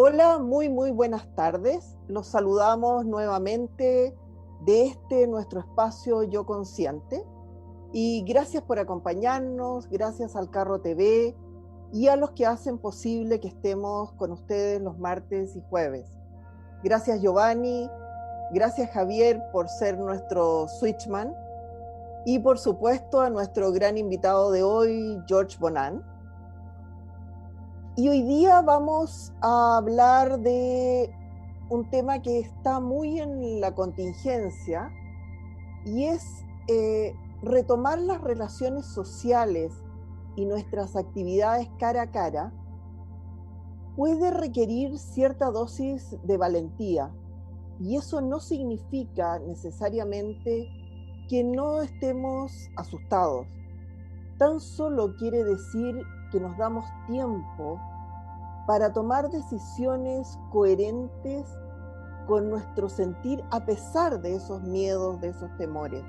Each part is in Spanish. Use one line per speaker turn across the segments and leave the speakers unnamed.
Hola, muy buenas tardes. Los saludamos nuevamente de nuestro espacio Yo Consciente. Y gracias por acompañarnos, gracias al Carro TV y a los que hacen posible que estemos con ustedes los martes y jueves. Gracias Giovanni, gracias Javier por ser nuestro switchman y por supuesto a nuestro gran invitado de hoy, George Bonan. Y hoy día vamos a hablar de un tema que está muy en la contingencia y es retomar las relaciones sociales y nuestras actividades cara a cara puede requerir cierta dosis de valentía, y eso no significa necesariamente que no estemos asustados. Tan solo quiere decir que nos damos tiempo para tomar decisiones coherentes con nuestro sentir a pesar de esos miedos, de esos temores.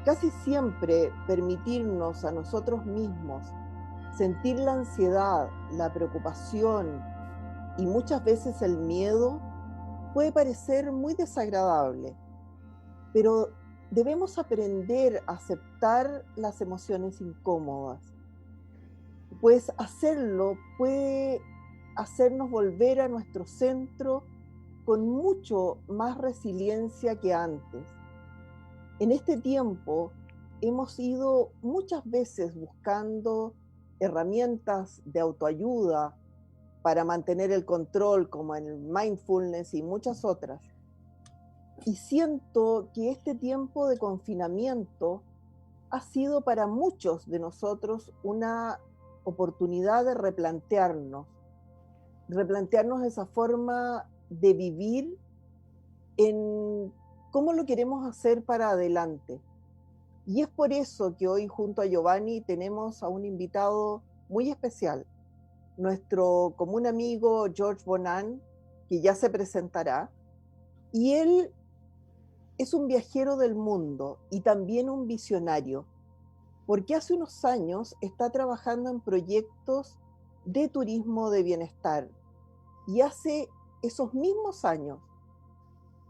Casi siempre permitirnos a nosotros mismos sentir la ansiedad, la preocupación y muchas veces el miedo puede parecer muy desagradable, pero debemos aprender a aceptar las emociones incómodas, pues hacerlo puede hacernos volver a nuestro centro con mucho más resiliencia que antes. En este tiempo hemos ido muchas veces buscando herramientas de autoayuda para mantener el control, como el mindfulness y muchas otras. Y siento que este tiempo de confinamiento ha sido para muchos de nosotros una oportunidad de replantearnos esa forma de vivir en cómo lo queremos hacer para adelante. Y es por eso que hoy junto a Giovanni tenemos a un invitado muy especial, nuestro común amigo George Bonan, que ya se presentará, y él es un viajero del mundo y también un visionario, porque hace unos años está trabajando en proyectos de turismo de bienestar, y hace esos mismos años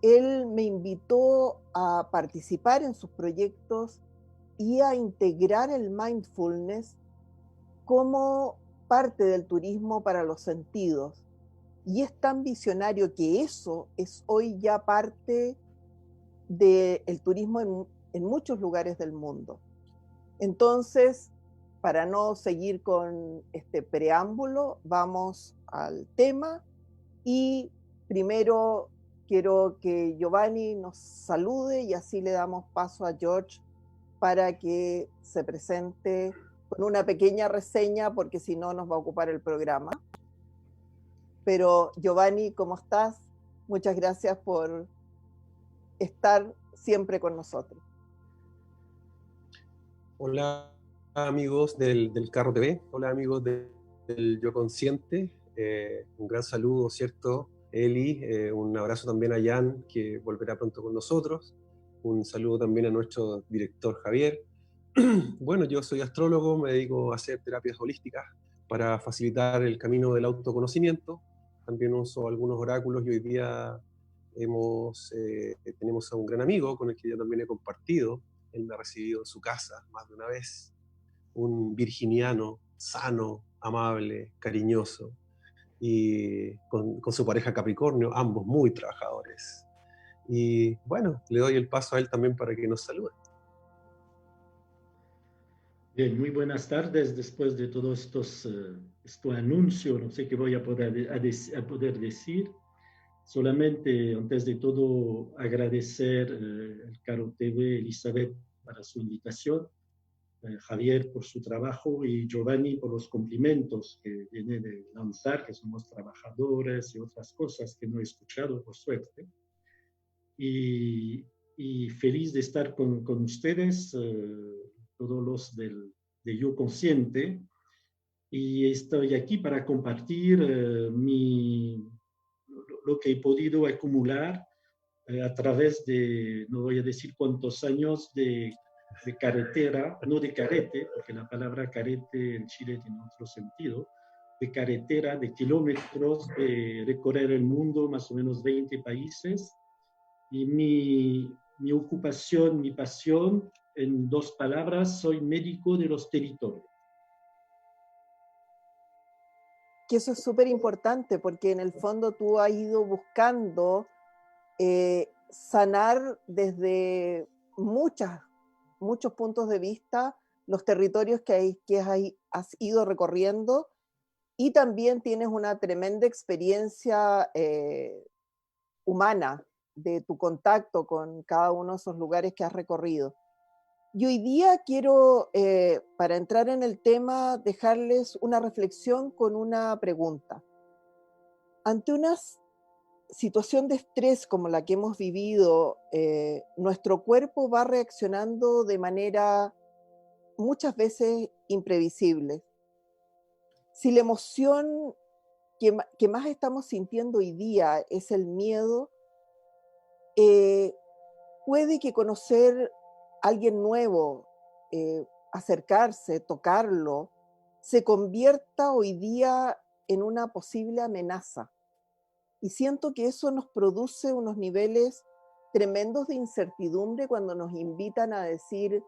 él me invitó a participar en sus proyectos y a integrar el mindfulness como parte del turismo para los sentidos. Y es tan visionario que eso es hoy ya parte del turismo en muchos lugares del mundo. Entonces, para no seguir con este preámbulo, vamos al tema y primero quiero que Giovanni nos salude y así le damos paso a George para que se presente con una pequeña reseña, porque si no nos va a ocupar el programa. Pero Giovanni, ¿cómo estás? Muchas gracias por estar siempre con nosotros.
Hola amigos del Carro TV, hola amigos del Yo Consciente, un gran saludo, ¿cierto? Eli, un abrazo también a Jan, que volverá pronto con nosotros, un saludo también a nuestro director Javier. Bueno, yo soy astrólogo, me dedico a hacer terapias holísticas para facilitar el camino del autoconocimiento, también uso algunos oráculos y hoy día tenemos a un gran amigo con el que yo también he compartido. Él me ha recibido en su casa más de una vez, un virginiano sano, amable, cariñoso, y con su pareja Capricornio, ambos muy trabajadores. Y bueno, le doy el paso a él también para que nos salude.
Bien, muy buenas tardes. Después de todos estos anuncios, no sé qué voy a poder decir. Solamente, antes de todo, agradecer el Caro TV, Elizabeth, para su invitación, Javier por su trabajo y Giovanni por los cumplimientos que viene de lanzar, que somos trabajadores y otras cosas que no he escuchado, por suerte. Y feliz de estar con ustedes, todos los de Yo Consciente, y estoy aquí para compartir lo que he podido acumular a través de, no voy a decir cuántos años de carretera, no de carrete, porque la palabra carrete en Chile tiene otro sentido, carretera, de kilómetros, de recorrer el mundo, más o menos 20 países. Y mi ocupación, mi pasión, en dos palabras, soy médico de los territorios.
Que eso es súper importante porque en el fondo tú has ido buscando sanar desde muchos puntos de vista los territorios que has ido recorriendo, y también tienes una tremenda experiencia humana de tu contacto con cada uno de esos lugares que has recorrido. Y hoy día quiero, para entrar en el tema, dejarles una reflexión con una pregunta. Ante una situación de estrés como la que hemos vivido, nuestro cuerpo va reaccionando de manera muchas veces imprevisible. Si la emoción que más estamos sintiendo hoy día es el miedo, puede que conocer a alguien nuevo, acercarse, tocarlo, se convierta hoy día en una posible amenaza. Y siento que eso nos produce unos niveles tremendos de incertidumbre cuando nos invitan a decir,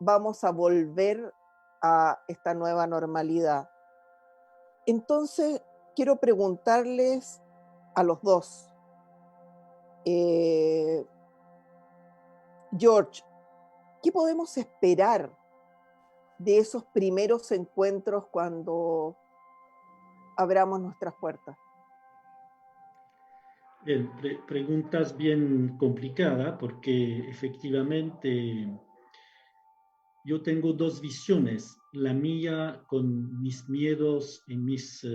vamos a volver a esta nueva normalidad. Entonces, quiero preguntarles a los dos, George, ¿qué podemos esperar de esos primeros encuentros cuando abramos nuestras puertas?
Bien, preguntas bien complicadas porque efectivamente yo tengo dos visiones, la mía con mis miedos y mis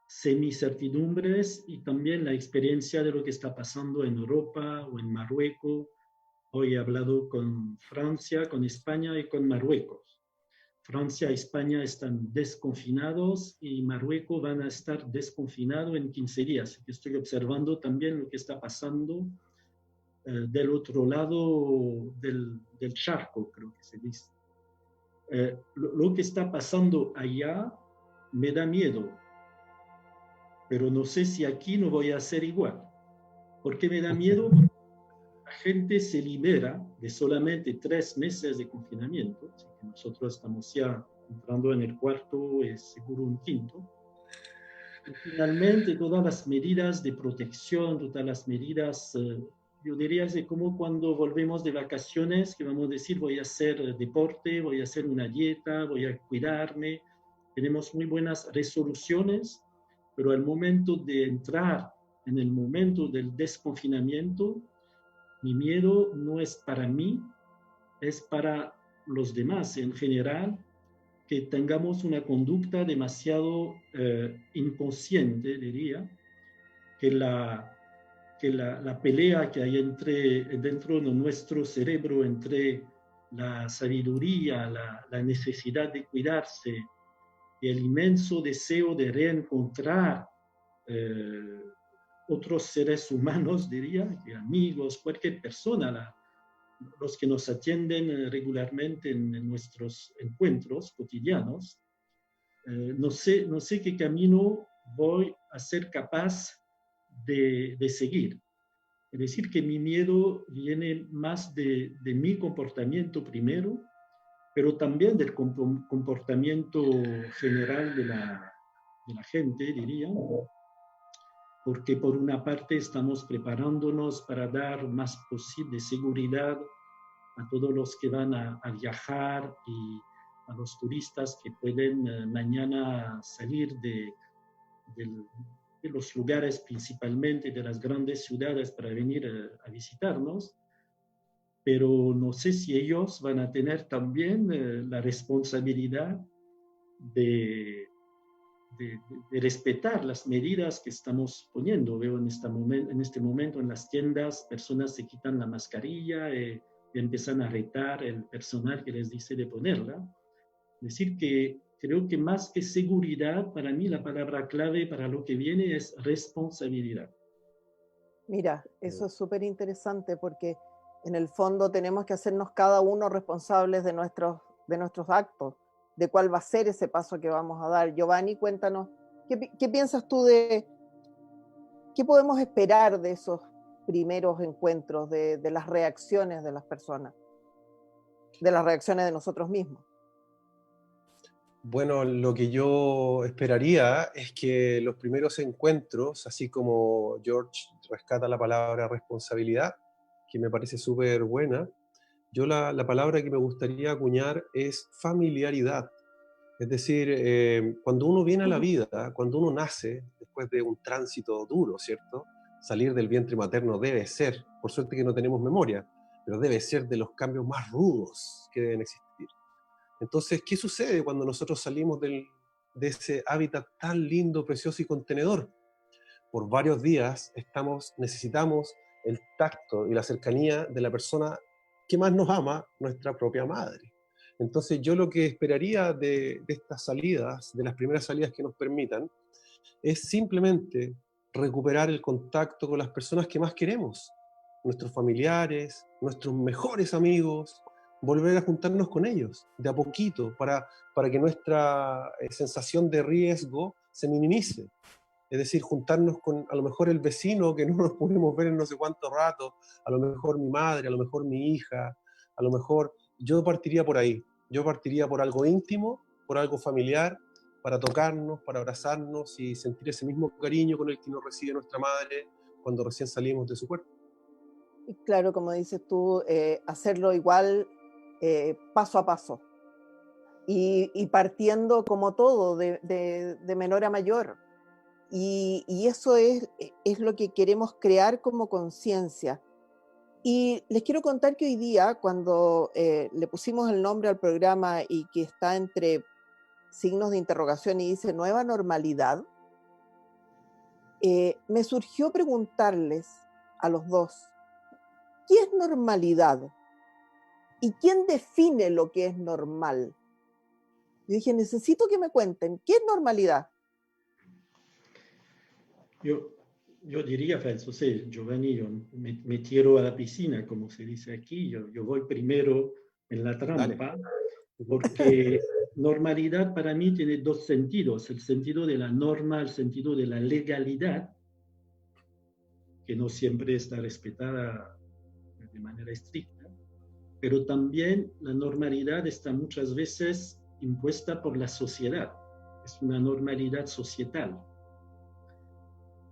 semi-certidumbres, y también la experiencia de lo que está pasando en Europa o en Marruecos. Hoy he hablado con Francia, con España y con Marruecos. Francia y España están desconfinados y Marruecos van a estar desconfinados en 15 días. Estoy observando también lo que está pasando del otro lado del charco, creo que se dice. Lo que está pasando allá me da miedo, pero no sé si aquí no voy a hacer igual. ¿Por qué me da miedo? Porque la gente se libera de solamente 3 meses de confinamiento, así que nosotros estamos ya entrando en el cuarto, es seguro un quinto. Y finalmente, todas las medidas de protección, todas las medidas, yo diría, es como cuando volvemos de vacaciones, que vamos a decir, voy a hacer deporte, voy a hacer una dieta, voy a cuidarme. Tenemos muy buenas resoluciones, pero al momento de entrar en el momento del desconfinamiento, mi miedo no es para mí, es para los demás en general, que tengamos una conducta demasiado inconsciente, diría, que la pelea que hay dentro de nuestro cerebro entre la sabiduría, la necesidad de cuidarse y el inmenso deseo de reencontrar otros seres humanos, diría, amigos, cualquier persona, los que nos atienden regularmente en nuestros encuentros cotidianos, no sé qué camino voy a ser capaz de seguir. Es decir, que mi miedo viene más de mi comportamiento primero, pero también del comportamiento general de la gente, diría, porque por una parte estamos preparándonos para dar más posible seguridad a todos los que van a viajar y a los turistas que pueden mañana salir de los lugares, principalmente de las grandes ciudades, para venir a visitarnos. Pero no sé si ellos van a tener también la responsabilidad de respetar las medidas que estamos poniendo. Veo en este momento en las tiendas personas se quitan la mascarilla y empiezan a retar el personal que les dice de ponerla. Es decir, que creo que más que seguridad, para mí la palabra clave para lo que viene es responsabilidad.
Mira, eso es súper interesante porque en el fondo tenemos que hacernos cada uno responsables de nuestros actos. de cuál va a ser ese paso que vamos a dar. Giovanni, cuéntanos, ¿qué piensas tú de qué podemos esperar de esos primeros encuentros, de las reacciones de las personas, de las reacciones de nosotros mismos?
Bueno, lo que yo esperaría es que los primeros encuentros, así como George rescata la palabra responsabilidad, que me parece súper buena, yo la palabra que me gustaría acuñar es familiaridad. Es decir, cuando uno viene a la vida, cuando uno nace, después de un tránsito duro, ¿cierto? Salir del vientre materno debe ser, por suerte que no tenemos memoria, pero debe ser de los cambios más rudos que deben existir. Entonces, ¿qué sucede cuando nosotros salimos de ese hábitat tan lindo, precioso y contenedor? Por varios días necesitamos el tacto y la cercanía de la persona que más nos ama, nuestra propia madre. Entonces yo lo que esperaría de estas salidas, de las primeras salidas que nos permitan, es simplemente recuperar el contacto con las personas que más queremos, nuestros familiares, nuestros mejores amigos, volver a juntarnos con ellos de a poquito para que nuestra sensación de riesgo se minimice. Es decir, juntarnos con a lo mejor el vecino que no nos pudimos ver en no sé cuánto rato, a lo mejor mi madre, a lo mejor mi hija, a lo mejor yo partiría por ahí. Yo partiría por algo íntimo, por algo familiar, para tocarnos, para abrazarnos y sentir ese mismo cariño con el que nos recibe nuestra madre cuando recién salimos de su cuerpo.
Y claro, como dices tú, hacerlo igual paso a paso y partiendo como todo, de menor a mayor. Y eso es lo que queremos crear como conciencia. Y les quiero contar que hoy día, cuando le pusimos el nombre al programa y que está entre signos de interrogación y dice nueva normalidad, me surgió preguntarles a los dos, ¿qué es normalidad? ¿Y quién define lo que es normal? Yo dije, necesito que me cuenten, ¿qué es normalidad?
Yo diría, Felso, sí, Giovanni, yo me tiro a la piscina, como se dice aquí, yo voy primero en la
Dale.
trampa, porque normalidad para mí tiene dos sentidos, el sentido de la norma, el sentido de la legalidad, que no siempre está respetada de manera estricta, pero también la normalidad está muchas veces impuesta por la sociedad, es una normalidad societal.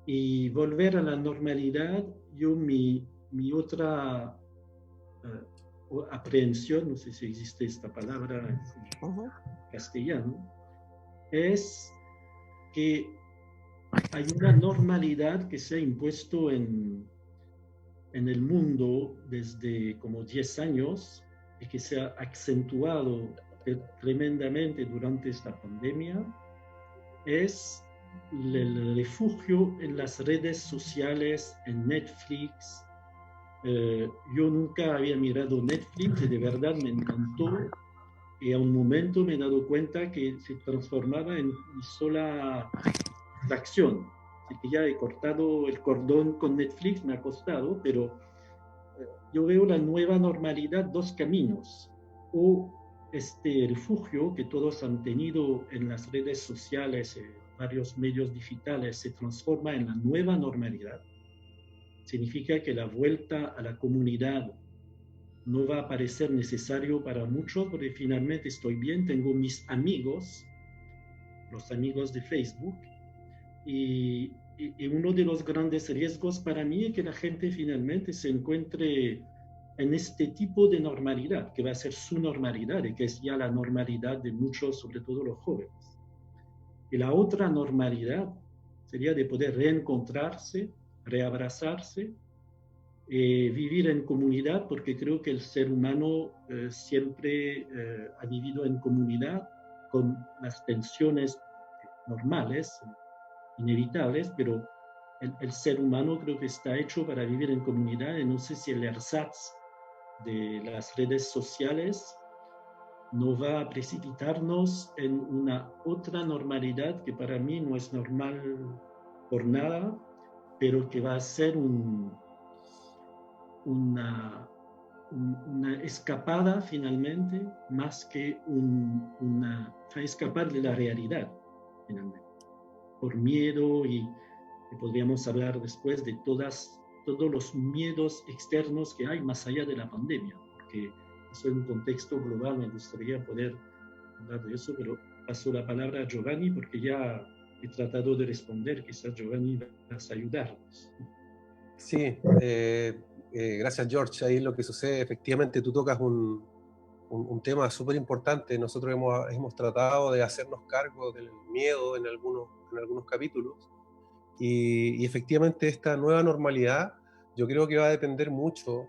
Y volver a la normalidad, mi otra aprehensión, no sé si existe esta palabra en castellano, es que hay una normalidad que se ha impuesto en el mundo desde como 10 años y que se ha acentuado tremendamente durante esta pandemia, es el refugio en las redes sociales, en Netflix. Yo nunca había mirado Netflix y de verdad me encantó. Y a un momento me he dado cuenta que se transformaba en mi sola acción. Así que ya he cortado el cordón con Netflix, me ha costado, pero yo veo la nueva normalidad, dos caminos. O este refugio que todos han tenido en las redes sociales, varios medios digitales, se transforma en la nueva normalidad. Significa que la vuelta a la comunidad no va a parecer necesario para muchos, porque finalmente estoy bien, tengo mis amigos, los amigos de Facebook, y uno de los grandes riesgos para mí es que la gente finalmente se encuentre en este tipo de normalidad, que va a ser su normalidad y que es ya la normalidad de muchos, sobre todo los jóvenes. Y la otra normalidad sería de poder reencontrarse, reabrazarse, vivir en comunidad, porque creo que el ser humano siempre ha vivido en comunidad con las tensiones normales, inevitables, pero el ser humano creo que está hecho para vivir en comunidad y no sé si el ersatz de las redes sociales no va a precipitarnos en una otra normalidad que para mí no es normal por nada, pero que va a ser una una escapada finalmente, más que una escapar de la realidad finalmente, por miedo y podríamos hablar después de todos los miedos externos que hay más allá de la pandemia, porque eso es un contexto global, me gustaría poder hablar de eso, pero paso la palabra a Giovanni porque ya he tratado de responder, quizás Giovanni vas a ayudarnos.
Sí, gracias George. Ahí lo que sucede, efectivamente tú tocas un tema súper importante. Nosotros hemos tratado de hacernos cargo del miedo en algunos capítulos y efectivamente esta nueva normalidad yo creo que va a depender mucho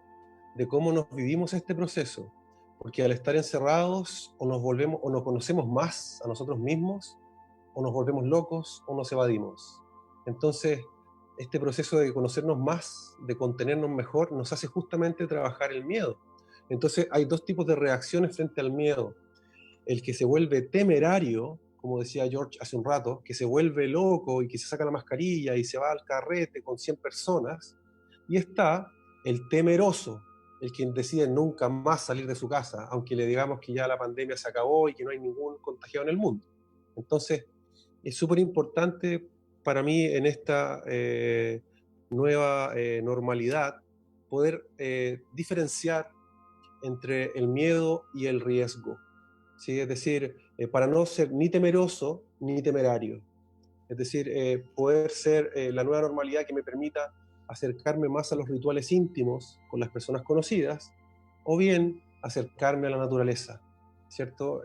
de cómo nos vivimos este proceso, porque al estar encerrados o nos conocemos más a nosotros mismos, o nos volvemos locos o nos evadimos. Entonces, este proceso de conocernos más, de contenernos mejor, nos hace justamente trabajar el miedo. Entonces, hay dos tipos de reacciones frente al miedo. El que se vuelve temerario, como decía George hace un rato, que se vuelve loco y que se saca la mascarilla y se va al carrete con 100 personas. Y está el temeroso, el que decide nunca más salir de su casa, aunque le digamos que ya la pandemia se acabó y que no hay ningún contagiado en el mundo. Entonces, es súper importante para mí en esta nueva normalidad poder diferenciar entre el miedo y el riesgo, ¿sí? Es decir, para no ser ni temeroso ni temerario. Es decir, poder ser la nueva normalidad que me permita acercarme más a los rituales íntimos con las personas conocidas, o bien acercarme a la naturaleza, ¿cierto?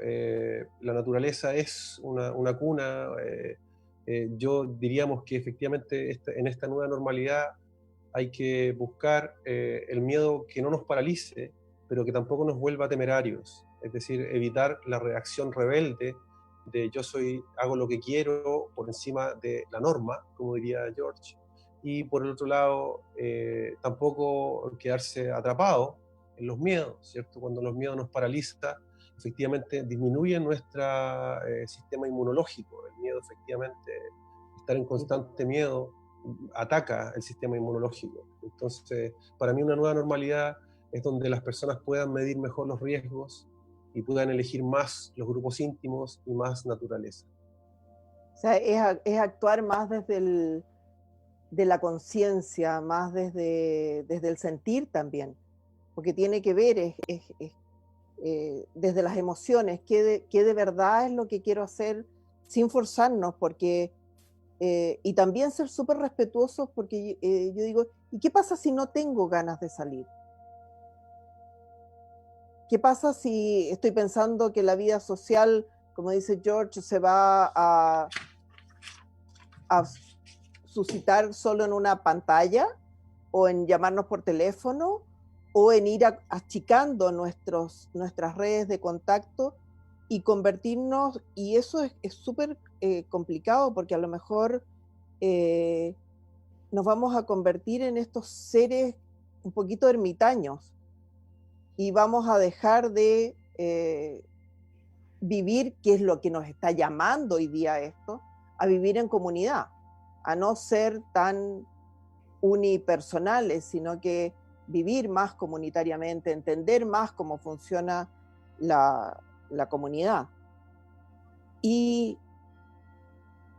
La naturaleza es una cuna. Yo diríamos que efectivamente en esta nueva normalidad hay que buscar el miedo que no nos paralice, pero que tampoco nos vuelva temerarios. Es decir, evitar la reacción rebelde de hago lo que quiero por encima de la norma, como diría George, y por el otro lado, tampoco quedarse atrapado en los miedos, ¿cierto? Cuando los miedos nos paralizan, efectivamente disminuye nuestro sistema inmunológico. El miedo, efectivamente, estar en constante miedo ataca el sistema inmunológico. Entonces, para mí una nueva normalidad es donde las personas puedan medir mejor los riesgos y puedan elegir más los grupos íntimos y más naturaleza.
O sea, es actuar más de la conciencia, más desde el sentir también, porque tiene que ver desde las emociones, qué de verdad es lo que quiero hacer sin forzarnos, porque, y también ser súper respetuosos, porque yo digo, ¿y qué pasa si no tengo ganas de salir? ¿Qué pasa si estoy pensando que la vida social, como dice George, se va a suscitar solo en una pantalla o en llamarnos por teléfono o en ir achicando nuestras redes de contacto y convertirnos, y eso es súper complicado porque a lo mejor nos vamos a convertir en estos seres un poquito ermitaños y vamos a dejar de vivir, que es lo que nos está llamando hoy día esto, a vivir en comunidad, a no ser tan unipersonales, sino que vivir más comunitariamente, entender más cómo funciona la comunidad. Y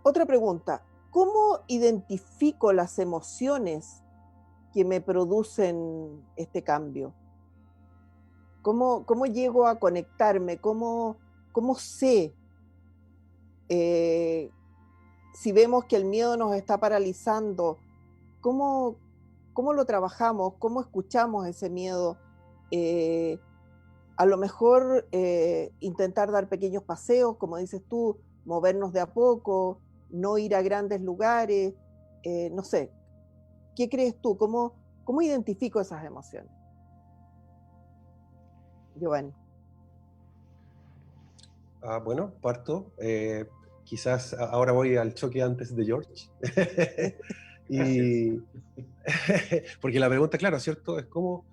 otra pregunta, ¿cómo identifico las emociones que me producen este cambio? ¿Cómo llego a conectarme? ¿Cómo sé si vemos que el miedo nos está paralizando? ¿Cómo lo trabajamos? ¿Cómo escuchamos ese miedo? A lo mejor intentar dar pequeños paseos, como dices tú, movernos de a poco, no ir a grandes lugares, no sé. ¿Qué crees tú? ¿Cómo identifico esas emociones? Giovanni.
Bueno, parto. Quizás ahora voy al choque antes de George. Y porque la pregunta, claro, ¿cierto? Es cómo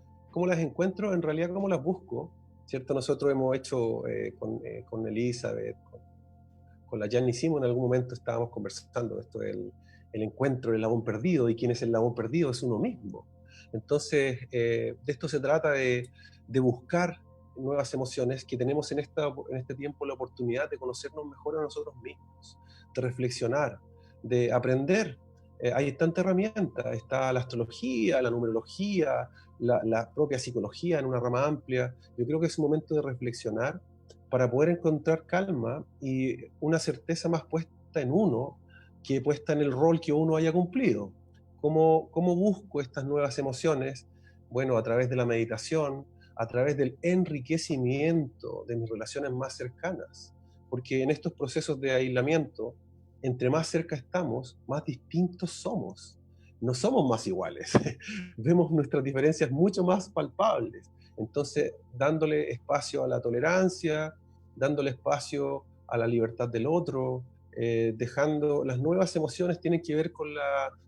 las encuentro, en realidad cómo las busco, ¿cierto? Nosotros hemos hecho con Elizabeth, con la Jan hicimos en algún momento, estábamos conversando esto del el encuentro, el eslabón perdido, y quién es el eslabón perdido, es uno mismo. Entonces, de esto se trata de buscar nuevas emociones, que tenemos en este tiempo la oportunidad de conocernos mejor a nosotros mismos, de reflexionar, de aprender. Hay tanta herramienta, está la astrología, la numerología, la propia psicología en una rama amplia. Yo creo que es un momento de reflexionar para poder encontrar calma y una certeza más puesta en uno que puesta en el rol que uno haya cumplido. ¿Cómo busco estas nuevas emociones? Bueno, a través de la meditación, a través del enriquecimiento de mis relaciones más cercanas, porque en estos procesos de aislamiento, entre más cerca estamos, más distintos somos. No somos más iguales. Vemos nuestras diferencias mucho más palpables. Entonces, dándole espacio a la tolerancia, dándole espacio a la libertad del otro, dejando las nuevas emociones tienen que ver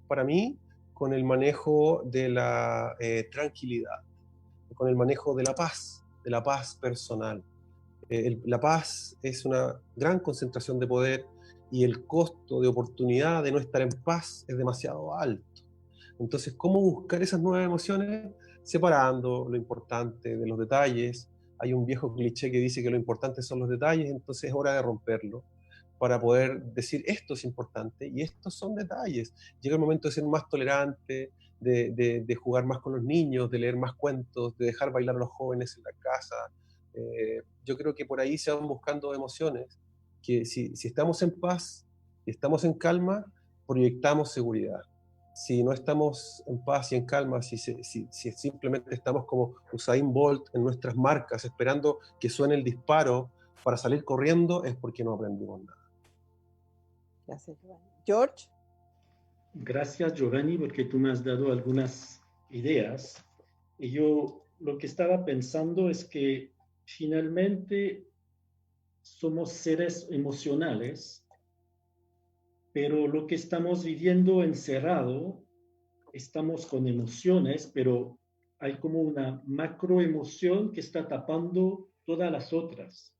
para mí, con el manejo de la tranquilidad, con el manejo de la paz personal. La paz es una gran concentración de poder y el costo de oportunidad de no estar en paz es demasiado alto. Entonces, ¿cómo buscar esas nuevas emociones? Separando lo importante de los detalles. Hay un viejo cliché que dice que lo importante son los detalles, entonces es hora de romperlo para poder decir esto es importante y estos son detalles. Llega el momento de ser más tolerante, de jugar más con los niños, de leer más cuentos, de dejar bailar a los jóvenes en la casa. Yo creo que por ahí se van buscando emociones que si estamos en paz, si estamos en calma, proyectamos seguridad. Si no estamos en paz y en calma, si simplemente estamos como Usain Bolt en nuestras marcas, esperando que suene el disparo para salir corriendo, es porque no aprendimos nada.
Gracias, Giovanni. George.
Gracias, Giovanni, porque tú me has dado algunas ideas. Y yo lo que estaba pensando es que finalmente somos seres emocionales, pero lo que estamos viviendo encerrado, estamos con emociones, pero hay como una macroemoción que está tapando todas las otras.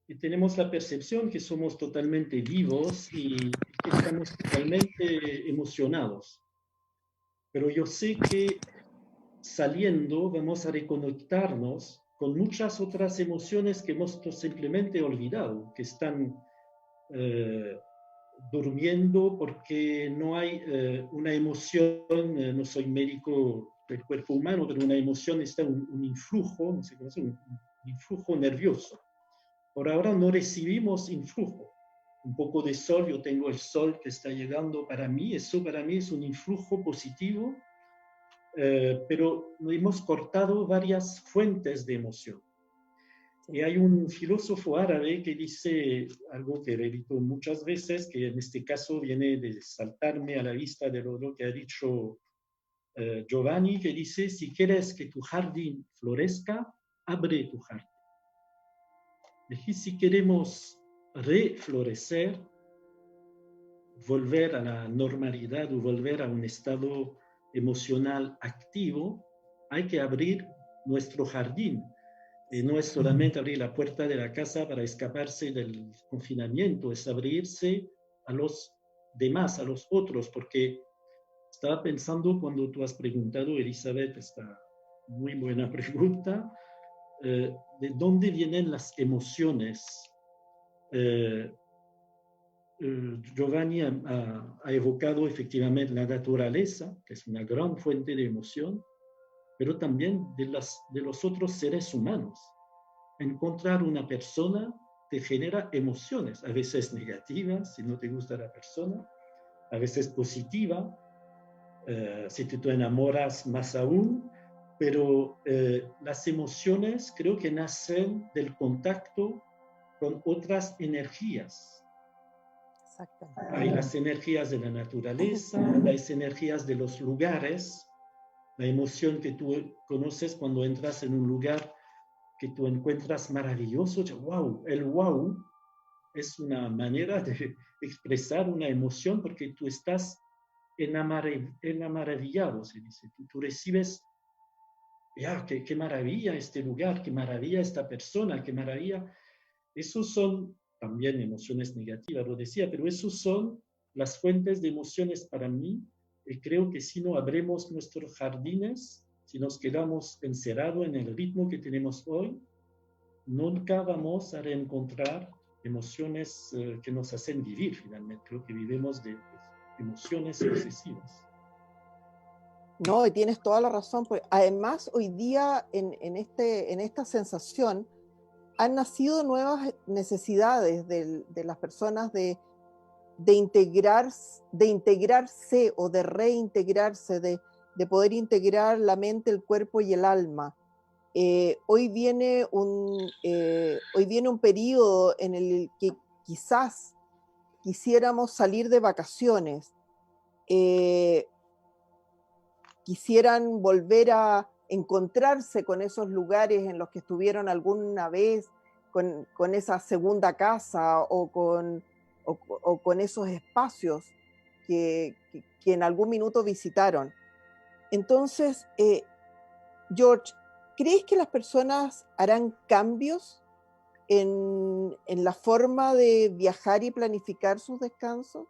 Y tenemos la percepción que somos totalmente vivos y que estamos totalmente emocionados. Pero yo sé que saliendo vamos a reconectarnos con muchas otras emociones que hemos simplemente olvidado, que están durmiendo porque no hay una emoción, no soy médico del cuerpo humano, pero una emoción está un influjo, no sé cómo se llama, un influjo nervioso. Por ahora no recibimos influjo. Un poco de sol, yo tengo el sol que está llegando para mí, eso para mí es un influjo positivo, pero hemos cortado varias fuentes de emoción. Y hay un filósofo árabe que dice algo que repito muchas veces, que en este caso viene de saltarme a la vista de lo que ha dicho Giovanni, que dice, si quieres que tu jardín florezca, abre tu jardín. Y si queremos reflorecer, volver a la normalidad o volver a un estado emocional activo, hay que abrir nuestro jardín. No es solamente abrir la puerta de la casa para escaparse del confinamiento, es abrirse a los demás, a los otros, porque estaba pensando cuando tú has preguntado, Elizabeth, esta muy buena pregunta, ¿de dónde vienen las emociones? Giovanni ha evocado efectivamente la naturaleza, que es una gran fuente de emoción, pero también de los otros seres humanos. Encontrar una persona te genera emociones, a veces negativas, si no te gusta la persona, a veces positiva, si te enamoras más aún, pero las emociones creo que nacen del contacto con otras energías. Hay las energías de la naturaleza, las energías de los lugares, la emoción que tú conoces cuando entras en un lugar que tú encuentras maravilloso. Wow, el wow es una manera de expresar una emoción porque tú estás maravillado, se dice. Tú recibes, ya, qué maravilla este lugar, qué maravilla esta persona, qué maravilla. Esos son también emociones negativas, lo decía, pero esos son las fuentes de emociones para mí Y creo que si no abrimos nuestros jardines, si nos quedamos encerrados en el ritmo que tenemos hoy, nunca vamos a reencontrar emociones que nos hacen vivir finalmente. Creo que vivimos de emociones excesivas.
No, y tienes toda la razón. Pues, además, hoy día en esta sensación han nacido nuevas necesidades de las personas de integrarse o de reintegrarse, de poder integrar la mente, el cuerpo y el alma. Hoy viene un periodo en el que quizás quisiéramos salir de vacaciones, quisieran volver a encontrarse con esos lugares en los que estuvieron alguna vez, con esa segunda casa o con esos espacios que en algún minuto visitaron. Entonces, George, ¿crees que las personas harán cambios en la forma de viajar y planificar sus descansos?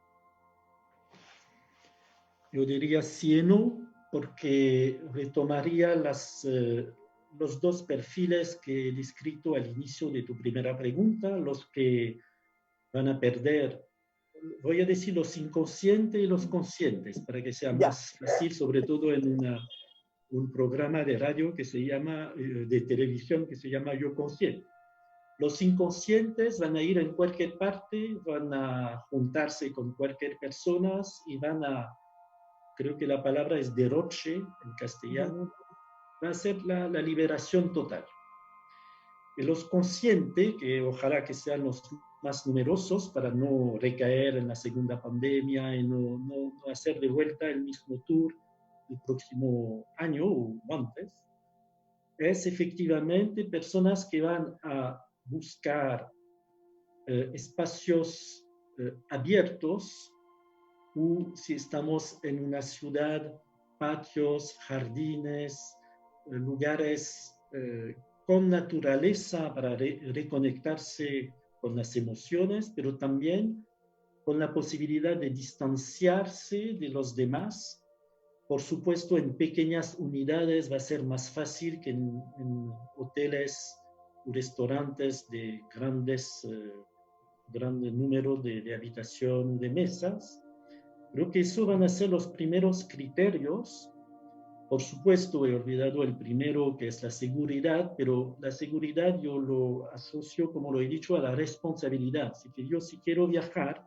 Yo diría sí y no, porque retomaría los dos perfiles que he descrito al inicio de tu primera pregunta, los que van a perder, voy a decir los inconscientes y los conscientes, para que sea más fácil, sobre todo en un programa de radio que se llama, de televisión que se llama Yo Consciente. Los inconscientes van a ir en cualquier parte, van a juntarse con cualquier persona y van a, creo que la palabra es derroche en castellano, va a ser la liberación total. Y los conscientes, que ojalá que sean los más numerosos para no recaer en la segunda pandemia y no hacer de vuelta el mismo tour el próximo año o antes, es efectivamente personas que van a buscar espacios abiertos, o si estamos en una ciudad, patios, jardines, lugares con naturaleza para reconectarse con las emociones, pero también con la posibilidad de distanciarse de los demás. Por supuesto, en pequeñas unidades va a ser más fácil que en hoteles o restaurantes de grandes números de habitación, de mesas. Creo que eso van a ser los primeros criterios. Por supuesto, he olvidado el primero, que es la seguridad, pero la seguridad yo lo asocio, como lo he dicho, a la responsabilidad. Así que yo, si quiero viajar,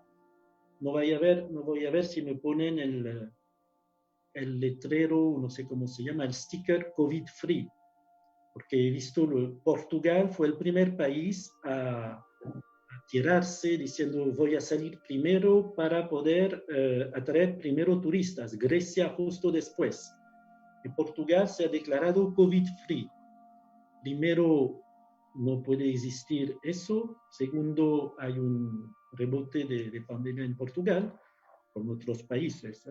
no voy a ver si me ponen el letrero, no sé cómo se llama, el sticker COVID-free, porque he visto Portugal fue el primer país a tirarse diciendo voy a salir primero para poder atraer primero turistas. Grecia justo después. En Portugal se ha declarado COVID-free. Primero, no puede existir eso. Segundo, hay un rebote de pandemia en Portugal, con otros países.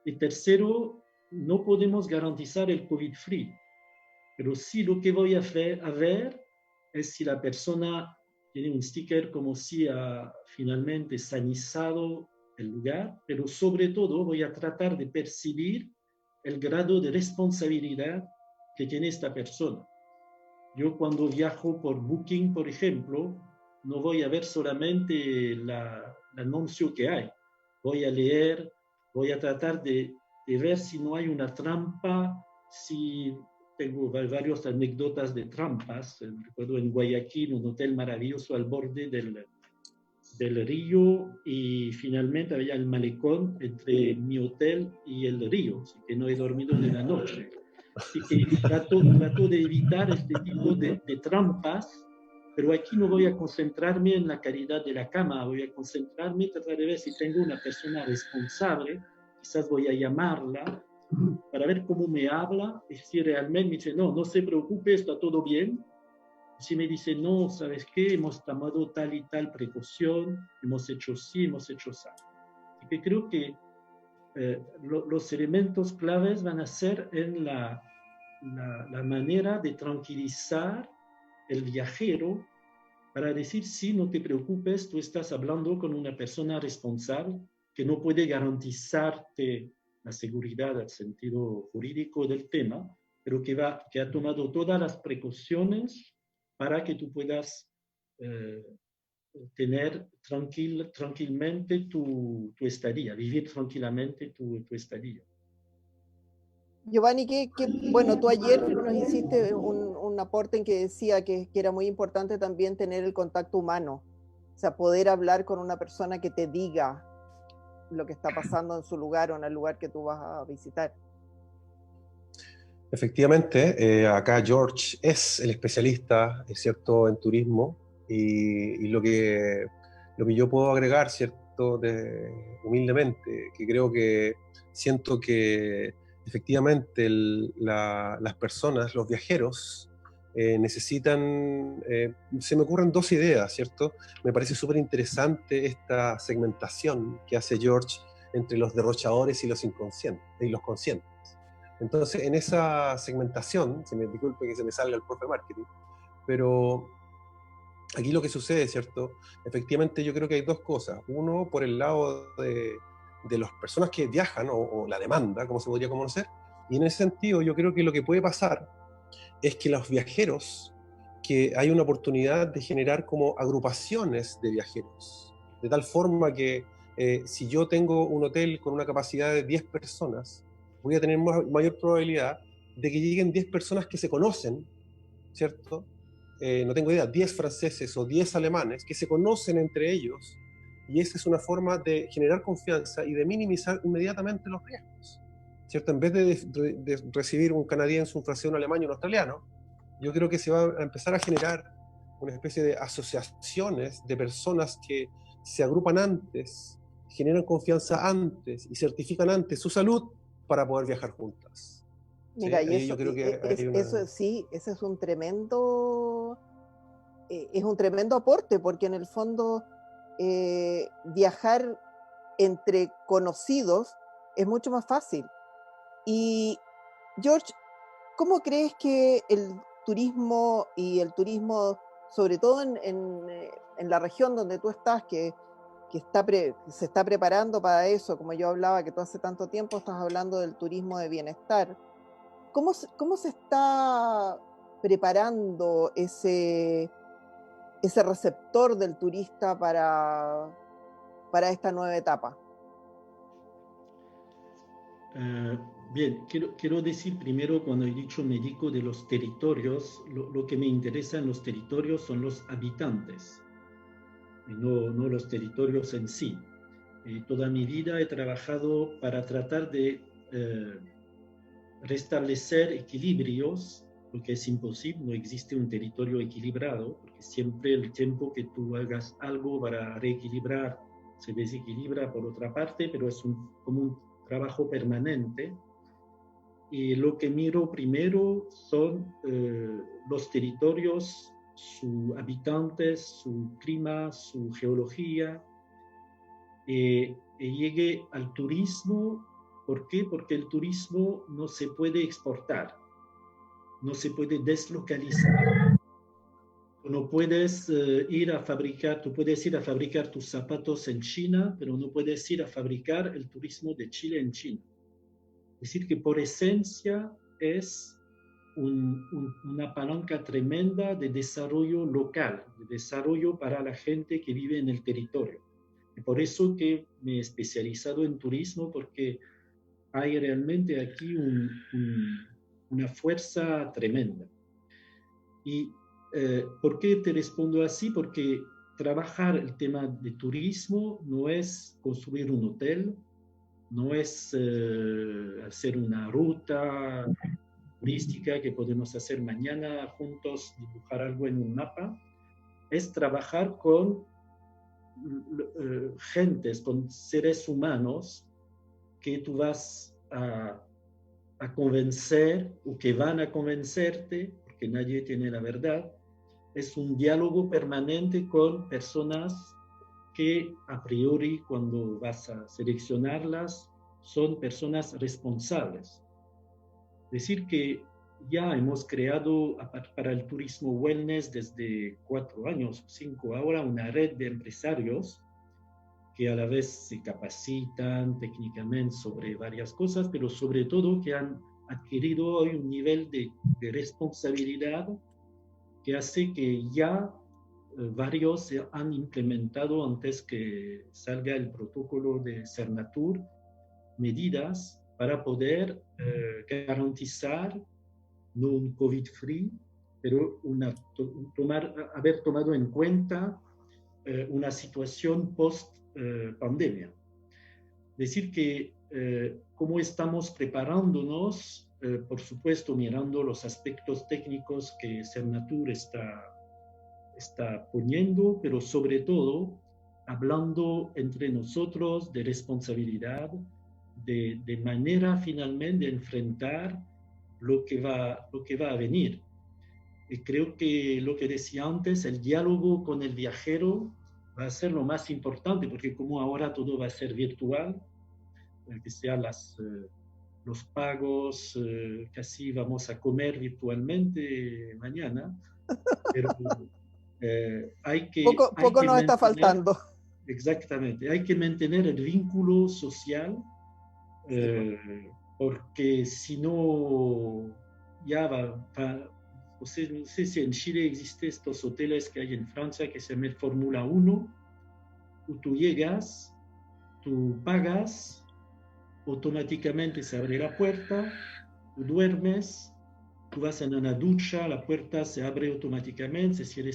Y tercero, no podemos garantizar el COVID-free. Pero sí lo que voy a ver es si la persona tiene un sticker como si ha finalmente sanizado el lugar, pero sobre todo voy a tratar de percibir el grado de responsabilidad que tiene esta persona. Yo cuando viajo por Booking, por ejemplo, no voy a ver solamente el anuncio que hay. Voy a leer, voy a tratar de ver si no hay una trampa, si tengo varias anécdotas de trampas. Recuerdo en Guayaquil, un hotel maravilloso al borde del río, y finalmente había el malecón entre mi hotel y el río, así que no he dormido ni una noche. Así que trato de evitar este tipo de trampas, pero aquí no voy a concentrarme en la calidad de la cama, voy a concentrarme, tratar de ver si tengo una persona responsable, quizás voy a llamarla para ver cómo me habla, y si realmente me dice, no se preocupe, está todo bien. Si me dice, no, ¿sabes qué? Hemos tomado tal y tal precaución, hemos hecho sí, hemos hecho ça. Así que creo que los elementos claves van a ser en la manera de tranquilizar el viajero para decir, sí, no te preocupes, tú estás hablando con una persona responsable que no puede garantizarte la seguridad al sentido jurídico del tema, pero que ha tomado todas las precauciones para que tú puedas tener tranquilamente tu estadía, vivir tranquilamente tu estadía.
Giovanni, bueno, tú ayer nos hiciste un aporte en que decía que era muy importante también tener el contacto humano, o sea, poder hablar con una persona que te diga lo que está pasando en su lugar o en el lugar que tú vas a visitar.
Efectivamente, acá George es el especialista, es cierto, en turismo y lo que yo puedo agregar, cierto, humildemente, que creo que siento que efectivamente las personas, los viajeros, necesitan, se me ocurren dos ideas, ¿cierto? Me parece súper interesante esta segmentación que hace George entre los derrochadores y los inconscientes y los conscientes. Entonces, en esa segmentación, se me disculpe que se me salga el profe marketing, pero aquí lo que sucede, ¿cierto? Efectivamente, yo creo que hay dos cosas. Uno, por el lado de las personas que viajan o la demanda, como se podría conocer, y en ese sentido yo creo que lo que puede pasar es que los viajeros, que hay una oportunidad de generar como agrupaciones de viajeros, de tal forma que si yo tengo un hotel con una capacidad de 10 personas, voy a tener mayor probabilidad de que lleguen 10 personas que se conocen, ¿cierto? No tengo idea, 10 franceses o 10 alemanes que se conocen entre ellos, y esa es una forma de generar confianza y de minimizar inmediatamente los riesgos, ¿cierto? En vez de recibir un canadiense, un francés, un alemán y un australiano, yo creo que se va a empezar a generar una especie de asociaciones de personas que se agrupan antes, generan confianza antes y certifican antes su salud para poder viajar juntas.
Mira,
¿Sí?
y
Ahí yo creo que hay una...
eso sí, ese es un tremendo aporte, porque en el fondo viajar entre conocidos es mucho más fácil. Y George, ¿cómo crees que el turismo sobre todo en la región donde tú estás, que se está preparando para eso, como yo hablaba, que tú hace tanto tiempo estás hablando del turismo de bienestar, ¿cómo se está preparando ese receptor del turista para esta nueva etapa?
Bien, quiero decir primero, cuando he dicho médico de los territorios, lo que me interesa en los territorios son los habitantes, y no los territorios en sí. Toda mi vida he trabajado para tratar de restablecer equilibrios, lo que es imposible, no existe un territorio equilibrado, porque siempre el tiempo que tú hagas algo para reequilibrar se desequilibra por otra parte, pero es como un trabajo permanente. Y lo que miro primero son los territorios, sus habitantes, su clima, su geología. Y llegué al turismo. ¿Por qué? Porque el turismo no se puede exportar, no se puede deslocalizar. No puedes ir a fabricar, tú puedes ir a fabricar tus zapatos en China, pero no puedes ir a fabricar el turismo de Chile en China. Es decir, que por esencia es una palanca tremenda de desarrollo local, de desarrollo para la gente que vive en el territorio. Y por eso que me he especializado en turismo, porque hay realmente aquí una fuerza tremenda. ¿Y por qué te respondo así? Porque trabajar el tema de turismo no es construir un hotel, no es hacer una ruta turística que podemos hacer mañana juntos, dibujar algo en un mapa, es trabajar con gentes, con seres humanos que tú vas a convencer o que van a convencerte, porque nadie tiene la verdad. Es un diálogo permanente con personas que a priori, cuando vas a seleccionarlas, son personas responsables. Es decir, que ya hemos creado para el turismo wellness desde 4 años, 5 ahora, una red de empresarios que a la vez se capacitan técnicamente sobre varias cosas, pero sobre todo que han adquirido hoy un nivel de responsabilidad que hace que ya varios se han implementado antes que salga el protocolo de Cernatur medidas para poder garantizar no un COVID-free, pero haber tomado en cuenta una situación post-pandemia. Decir que cómo estamos preparándonos, por supuesto mirando los aspectos técnicos que Cernatur está poniendo, pero sobre todo hablando entre nosotros de responsabilidad, de manera finalmente de enfrentar lo que va a venir. Y creo que lo que decía antes, el diálogo con el viajero va a ser lo más importante, porque como ahora todo va a ser virtual, que sean los pagos, casi vamos a comer virtualmente mañana, pero hay
Poco
que
nos está
mantener,
faltando.
exactamente, hay que mantener el vínculo social, porque si no, ya no sé si en Chile existen estos hoteles que hay en Francia que se llaman Fórmula 1, tú llegas, tú pagas, automáticamente se abre la puerta, tú duermes, tú vas en una ducha, la puerta se abre automáticamente, se cierra,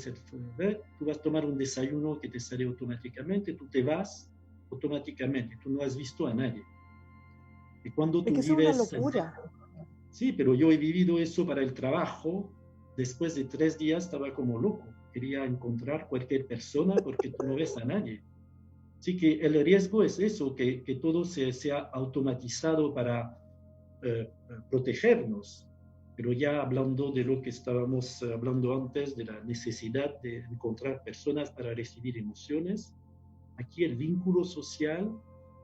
tú vas a tomar un desayuno que te sale automáticamente, tú te vas automáticamente, tú no has visto a nadie. Y cuando tú
Es que eso es una
vives...
locura.
Sí, pero yo he vivido eso para el trabajo. Después de 3 días estaba como loco. Quería encontrar cualquier persona porque tú no ves a nadie. Así que el riesgo es eso, que todo sea automatizado para protegernos. Pero ya hablando de lo que estábamos hablando antes, de la necesidad de encontrar personas para recibir emociones, aquí el vínculo social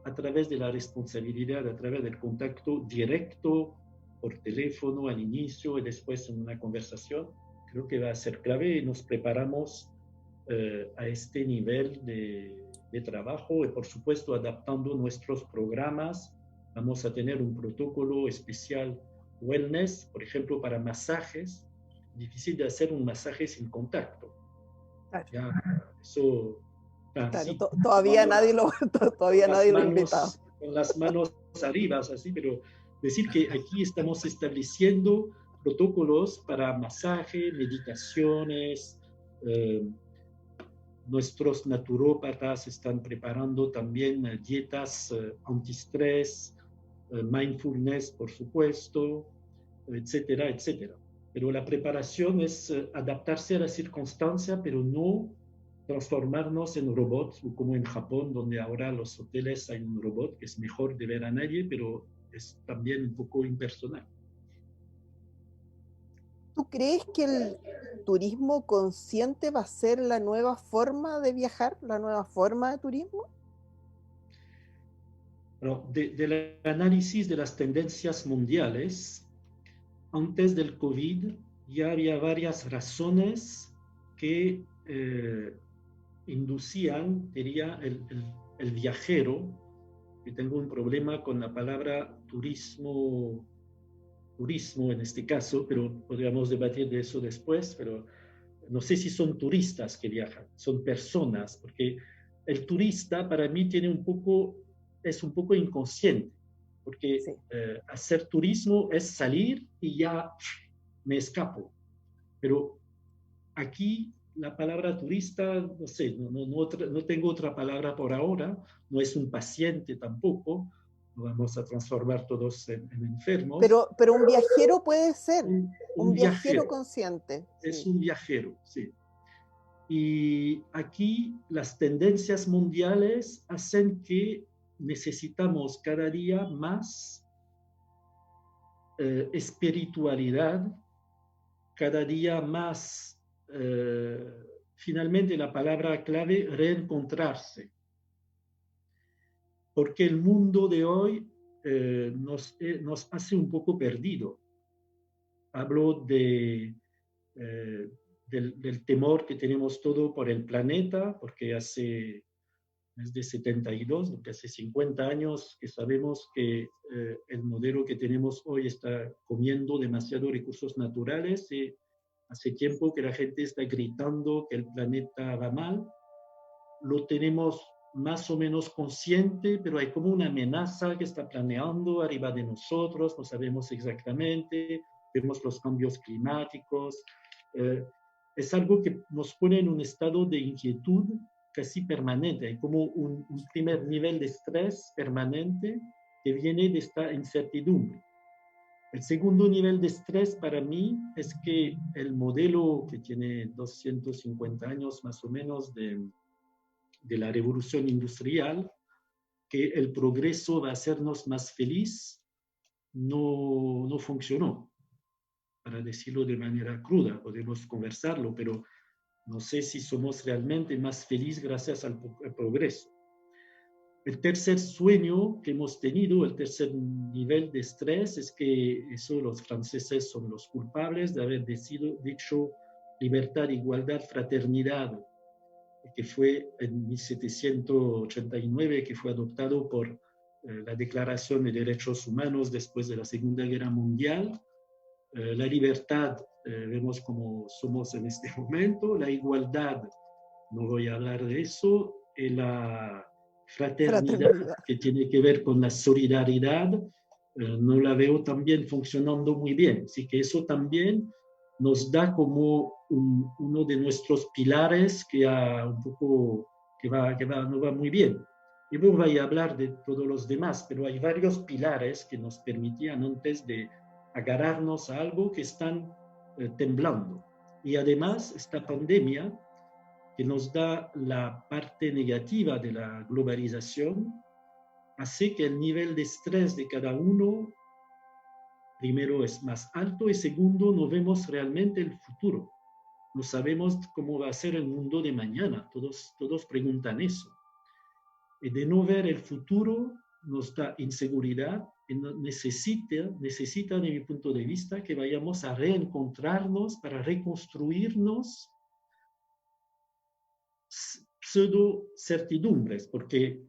a través de la responsabilidad, a través del contacto directo por teléfono al inicio y después en una conversación, creo que va a ser clave y nos preparamos a este nivel de trabajo y por supuesto adaptando nuestros programas. Vamos a tener un protocolo especial wellness, por ejemplo, para masajes. Difícil de hacer un masaje sin contacto.
Claro.
Ya, eso...
Claro,
sí,
todavía nadie lo ha invitado.
con las manos arriba, así, pero decir que aquí estamos estableciendo protocolos para masaje, meditaciones, nuestros naturópatas están preparando también dietas antiestrés, mindfulness, por supuesto, etcétera, etcétera. Pero la preparación es adaptarse a la circunstancia, pero no transformarnos en robots, como en Japón, donde ahora los hoteles hay un robot que es mejor de ver a nadie, pero es también un poco impersonal.
¿Tú crees que el turismo consciente va a ser la nueva forma de viajar, la nueva forma de turismo?
Bueno, del análisis de las tendencias mundiales, antes del COVID ya había varias razones que inducían, diría, el viajero, que tengo un problema con la palabra turismo en este caso, pero podríamos debatir de eso después, pero no sé si son turistas que viajan, son personas, porque el turista para mí es un poco inconsciente, porque
Sí.
hacer turismo es salir y ya me escapo, pero aquí la palabra turista, no sé, no tengo otra palabra por ahora, no es un paciente tampoco, no vamos a transformar todos en enfermos.
Pero un viajero puede ser,
Un
un viajero
viajero,
consciente.
es
Sí.
un viajero, sí. Y aquí las tendencias mundiales hacen que necesitamos cada día más espiritualidad, cada día más, finalmente la palabra clave, reencontrarse. Porque el mundo de hoy nos hace un poco perdido. Hablo del temor que tenemos todo por el planeta, porque hace es de 72, que hace 50 años que sabemos que el modelo que tenemos hoy está comiendo demasiados recursos naturales y hace tiempo que la gente está gritando que el planeta va mal. Lo tenemos más o menos consciente, pero hay como una amenaza que está planeando arriba de nosotros, no sabemos exactamente, vemos los cambios climáticos. Es algo que nos pone en un estado de inquietud casi permanente. Hay como un primer nivel de estrés permanente que viene de esta incertidumbre. El segundo nivel de estrés para mí es que el modelo que tiene 250 años más o menos de la revolución industrial, que el progreso va a hacernos más feliz, no funcionó. Para decirlo de manera cruda, podemos conversarlo, pero no sé si somos realmente más felices gracias al progreso. El tercer sueño que hemos tenido, el tercer nivel de estrés, es que eso los franceses son los culpables de haber dicho libertad, igualdad, fraternidad, que fue en 1789, que fue adoptado por la Declaración de Derechos Humanos después de la Segunda Guerra Mundial. La libertad, vemos cómo somos en este momento, la igualdad, no voy a hablar de eso, y la fraternidad, que tiene que ver con la solidaridad, no la veo también funcionando muy bien. Así que eso también nos da como uno de nuestros pilares que no va muy bien. Y no voy a hablar de todos los demás, pero hay varios pilares que nos permitían antes de agarrarnos a algo que están temblando. Y además esta pandemia que nos da la parte negativa de la globalización hace que el nivel de estrés de cada uno primero es más alto y segundo no vemos realmente el futuro. No sabemos cómo va a ser el mundo de mañana. Todos preguntan eso. Y de no ver el futuro nos da inseguridad y necesita, de mi punto de vista, que vayamos a reencontrarnos para reconstruirnos pseudo certidumbres, porque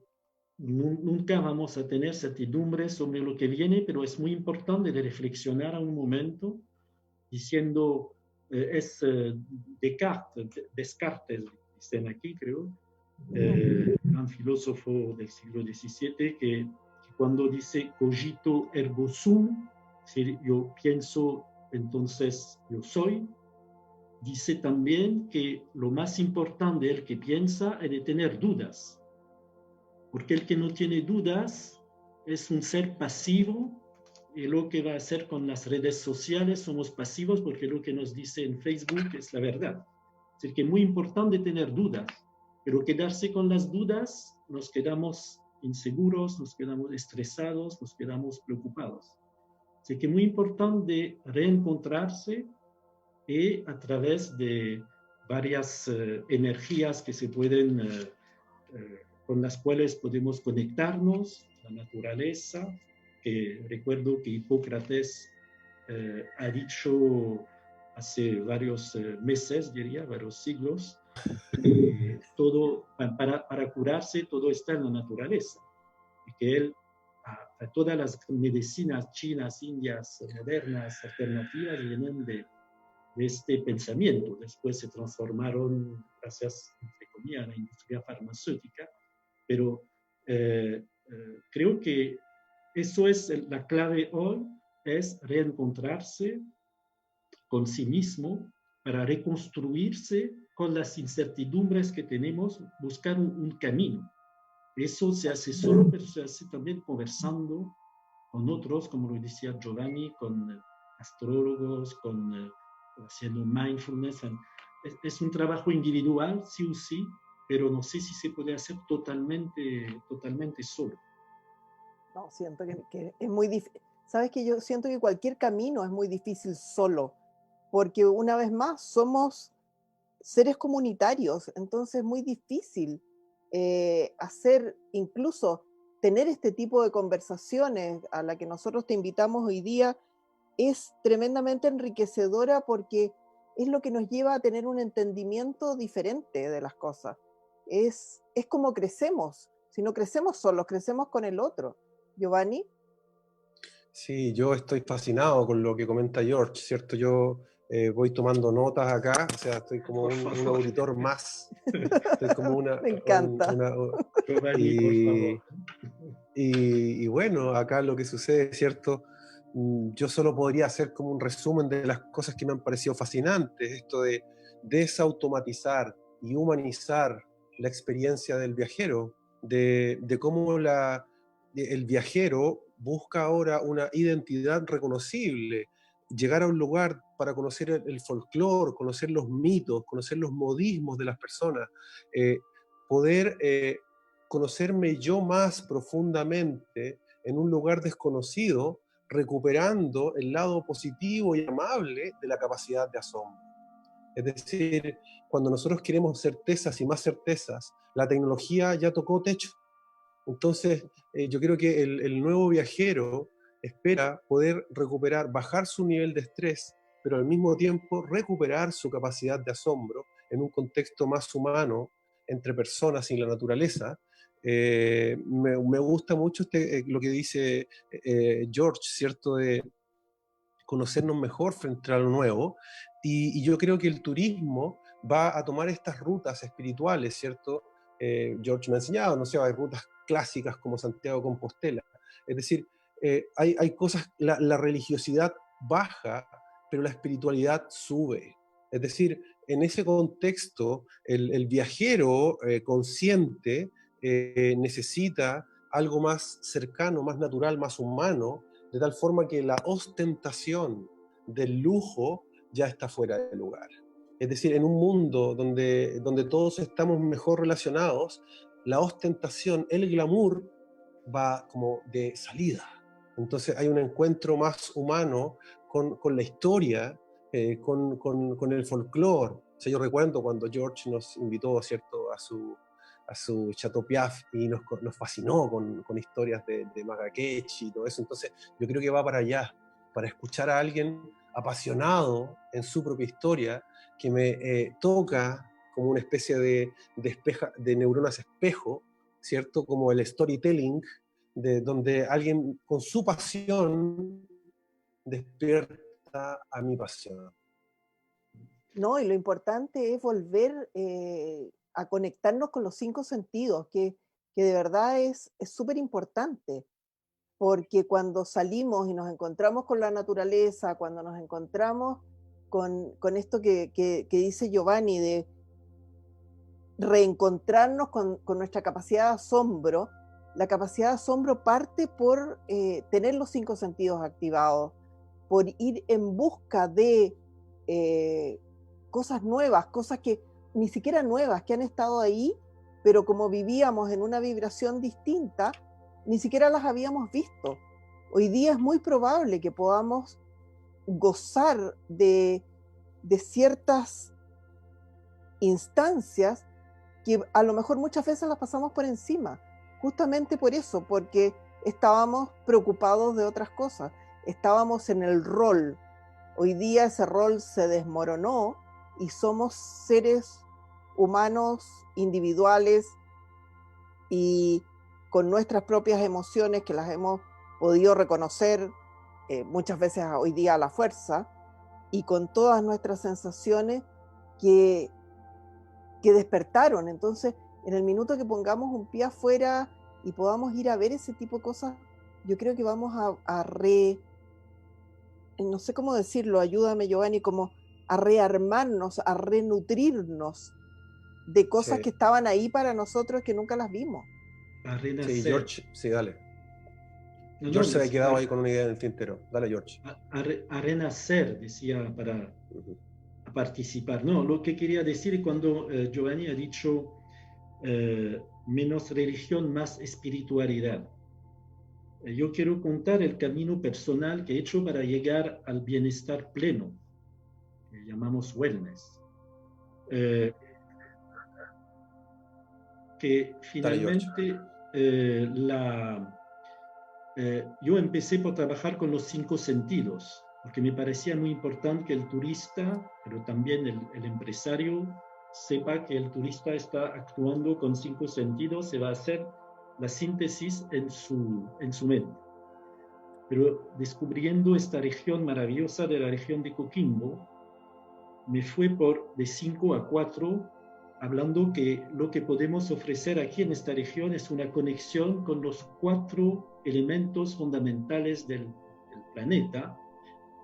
nunca vamos a tener certidumbres sobre lo que viene, pero es muy importante de reflexionar a un momento diciendo, Descartes, dicen aquí, creo, gran filósofo del siglo XVII, que cuando dice cogito ergo sum, si yo pienso, entonces yo soy, dice también que lo más importante del que piensa es de tener dudas, porque el que no tiene dudas es un ser pasivo, y lo que va a hacer con las redes sociales somos pasivos porque lo que nos dice en Facebook es la verdad. Es decir, que es muy importante tener dudas, pero quedarse con las dudas nos quedamos inseguros, nos quedamos estresados, nos quedamos preocupados. Así que es muy importante reencontrarse y a través de varias energías que se pueden, con las cuales podemos conectarnos, la naturaleza, que recuerdo que Hipócrates ha dicho hace varios meses, diría, varios siglos, todo, para curarse todo está en la naturaleza, y que él a todas las medicinas chinas, indias, modernas, alternativas, vienen de este pensamiento. Después se transformaron, gracias, entre comillas, a la industria farmacéutica, pero creo que eso es la clave hoy, es reencontrarse con sí mismo para reconstruirse con las incertidumbres que tenemos, buscar un camino. Eso se hace solo, pero se hace también conversando con otros, como lo decía Giovanni, con astrólogos, haciendo mindfulness. Es un trabajo individual, sí o sí, pero no sé si se puede hacer totalmente solo.
No, siento que es muy difícil. Sabes que yo siento que cualquier camino es muy difícil solo, porque una vez más somos seres comunitarios, entonces es muy difícil incluso tener este tipo de conversaciones a la que nosotros te invitamos hoy día, es tremendamente enriquecedora porque es lo que nos lleva a tener un entendimiento diferente de las cosas. es como crecemos. Si no crecemos solos, crecemos con el otro. Giovanni.
Sí, yo estoy fascinado con lo que comenta George, ¿cierto? Yo voy tomando notas acá, o sea, estoy como un auditor más. Estoy como
Me encanta.
Giovanni, por
y,
favor.
y bueno, acá lo que sucede, ¿cierto? Yo solo podría hacer como un resumen de las cosas que me han parecido fascinantes, esto de desautomatizar y humanizar la experiencia del viajero, de cómo el viajero busca ahora una identidad reconocible, llegar a un lugar para conocer el folclore, conocer los mitos, conocer los modismos de las personas, poder conocerme yo más profundamente en un lugar desconocido, recuperando el lado positivo y amable de la capacidad de asombro. Es decir, cuando nosotros queremos certezas y más certezas, la tecnología ya tocó techo. Entonces, yo creo que el nuevo viajero espera poder recuperar, bajar su nivel de estrés, pero al mismo tiempo recuperar su capacidad de asombro en un contexto más humano, entre personas y la naturaleza. Me gusta mucho lo que dice George, ¿cierto? De conocernos mejor frente a lo nuevo. Y yo creo que el turismo va a tomar estas rutas espirituales, ¿cierto? George me ha enseñado, no sé, hay rutas clásicas como Santiago Compostela. Es decir, hay cosas, la religiosidad baja, pero la espiritualidad sube. Es decir, en ese contexto, el viajero consciente necesita algo más cercano, más natural, más humano, de tal forma que la ostentación del lujo ya está fuera de lugar. Es decir, en un mundo donde todos estamos mejor relacionados, la ostentación, el glamour, va como de salida. Entonces hay un encuentro más humano con la historia, con el folclore. O sea, yo recuerdo cuando George nos invitó, ¿cierto?, a su Chateau Piaf y nos fascinó con historias de Marrakech y todo eso. Entonces yo creo que va para allá, para escuchar a alguien apasionado en su propia historia, que me toca como una especie de neuronas espejo, ¿cierto? Como el storytelling, donde alguien con su pasión despierta a mi pasión.
No, y lo importante es volver a conectarnos con los 5 sentidos, que de verdad es súper importante, porque cuando salimos y nos encontramos con la naturaleza, cuando nos encontramos con esto que dice Giovanni, de reencontrarnos con nuestra capacidad de asombro, la capacidad de asombro parte por tener los 5 sentidos activados, por ir en busca de cosas nuevas, cosas que ni siquiera nuevas, que han estado ahí, pero como vivíamos en una vibración distinta, ni siquiera las habíamos visto. Hoy día es muy probable que podamos gozar de ciertas instancias que a lo mejor muchas veces las pasamos por encima, justamente por eso, porque estábamos preocupados de otras cosas, estábamos en el rol. Hoy día ese rol se desmoronó y somos seres humanos, individuales y con nuestras propias emociones que las hemos podido reconocer muchas veces hoy día a la fuerza y con todas nuestras sensaciones que despertaron. Entonces, en el minuto que pongamos un pie afuera y podamos ir a ver ese tipo de cosas, yo creo que vamos no sé cómo decirlo, ayúdame Giovanni, como a rearmarnos, a renutrirnos de cosas
Sí,
que estaban ahí para nosotros que nunca las vimos.
A
sí,
renacer.
George, sí, dale.
No, no,
George se había quedado ahí con una idea en el tintero. Dale, George.
a renacer, decía, para
Uh-huh.
a participar. No, lo que quería decir cuando Giovanni ha dicho menos religión, más espiritualidad. Yo quiero contar el camino personal que he hecho para llegar al bienestar pleno, que llamamos wellness. Que
Dale, George.
finalmente yo empecé por trabajar con los 5 sentidos, porque me parecía muy importante que el turista, pero también el empresario, sepa que el turista está actuando con 5 sentidos, se va a hacer la síntesis en su mente. Pero descubriendo esta región maravillosa de la región de Coquimbo, me fue de 5 a 4, hablando que lo que podemos ofrecer aquí en esta región es una conexión con los 4 elementos fundamentales del planeta,